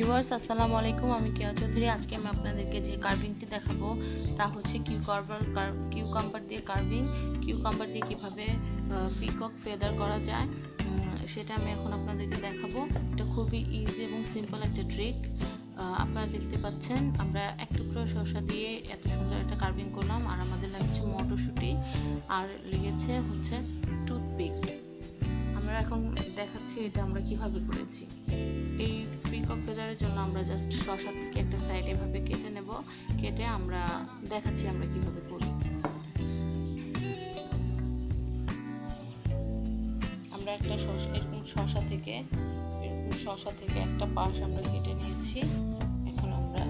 Viewers আসসালামু আলাইকুম। আমি কেয়া চৌধুরী। আজকে আমি আপনাদেরকে যে কার্ভিংটি দেখাবো তা হচ্ছে কিউকাম্বার দিয়ে কার্ভিং। কিউকাম্বার দিয়ে কীভাবে পিকক ফেদার করা যায় সেটা আমি এখন আপনাদেরকে দেখাবো। এটা খুবই ইজি এবং সিম্পল একটা ট্রিক। আপনারা দেখতে পাচ্ছেন আমরা এক টুকরো শসা দিয়ে এত সুন্দর একটা কার্ভিং করলাম, আর আমাদের লাগছে মটরশুঁটি আর লেগেছে হচ্ছে টুথপিক। আমরা এখন দেখাচ্ছি এটা আমরা কিভাবে করেছি। এই পিকক ফেদারের জন্য আমরা জাস্ট শসা থেকে একটা সাইড এভাবে কেটে নেব, কেটে আমরা দেখাচ্ছি আমরা কিভাবে করি। আমরা একটা এরকম শসা থেকে একটা পাশ আমরা কেটে নিয়েছি। এখন আমরা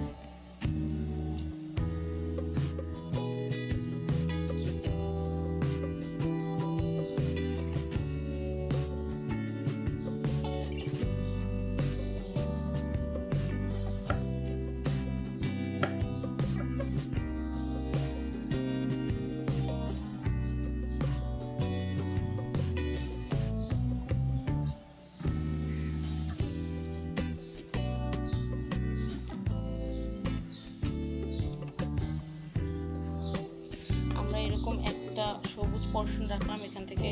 এরকম একটা সবুজ পোর্শন রাখলাম, এখান থেকে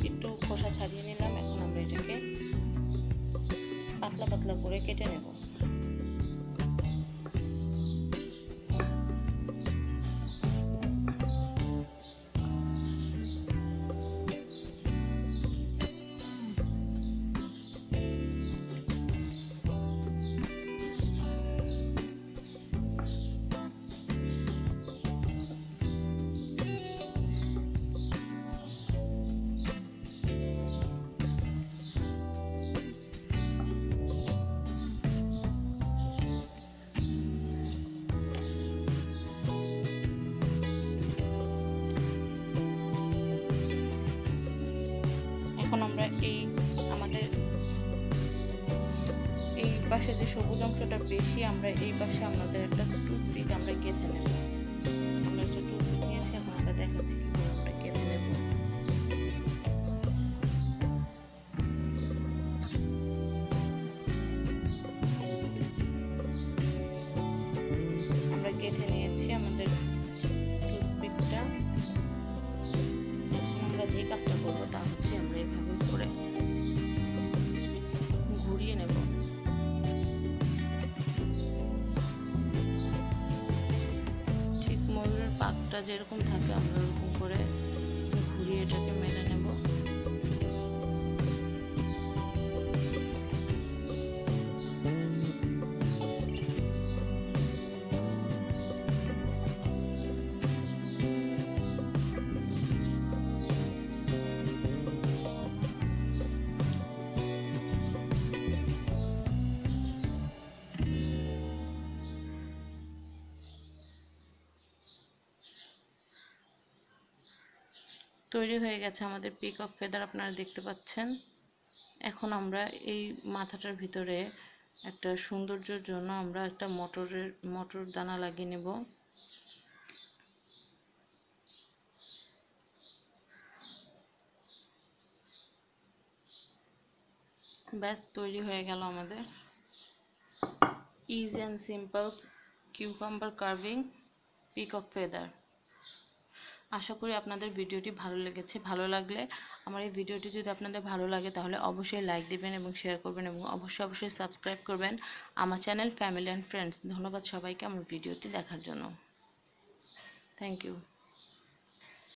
একটু খোসা ছাড়িয়ে নিলাম। এখন আমরা এটাকে পাতলা পাতলা করে কেটে নেব। এখন আমরা আমাদের এই পাশে যে সবুজ অংশটা বেশি, আমরা এই পাশে আমাদের একটা টুথপিক আমরা গেঁথে নেব। আমরা একটা টুথপিক নিয়েছি, এখন আমরা দেখাচ্ছি কিভাবে আমরা গেঁথে নেব। আমরা গেঁথে নিয়েছি আমাদের টুথপিকটা। আমরা যে কাজটা করবো তা হচ্ছে আমরা এভাবে করে ঘুরিয়ে নেব। ঠিক ময়ূরের পাকটা যেরকম থাকে আমরা ওরকম করে ঘুরিয়ে এটাকে মেলে নেব। তৈরি হয়ে গেছে আমাদের পিকক ফেদার, আপনারা দেখতে পাচ্ছেন। এখন আমরা এই মাথাটার ভিতরে একটা সৌন্দর্যের জন্য আমরা একটা মটর দানা লাগিয়ে নেব। ব্যাস তৈরি হয়ে গেল আমাদের easy and simple cucumber carving peacock feather. আশা করি আপনাদের ভিডিওটি ভালো লেগেছে। ভালো লাগলে আমার এই ভিডিওটি যদি আপনাদের ভালো লাগে তাহলে অবশ্যই লাইক দিবেন এবং শেয়ার করবেন এবং অবশ্যই সাবস্ক্রাইব করবেন আমার চ্যানেল ফ্যামিলি অ্যান্ড ফ্রেন্ডস। ধন্যবাদ সবাইকে আমার ভিডিওটি দেখার জন্য। Thank you.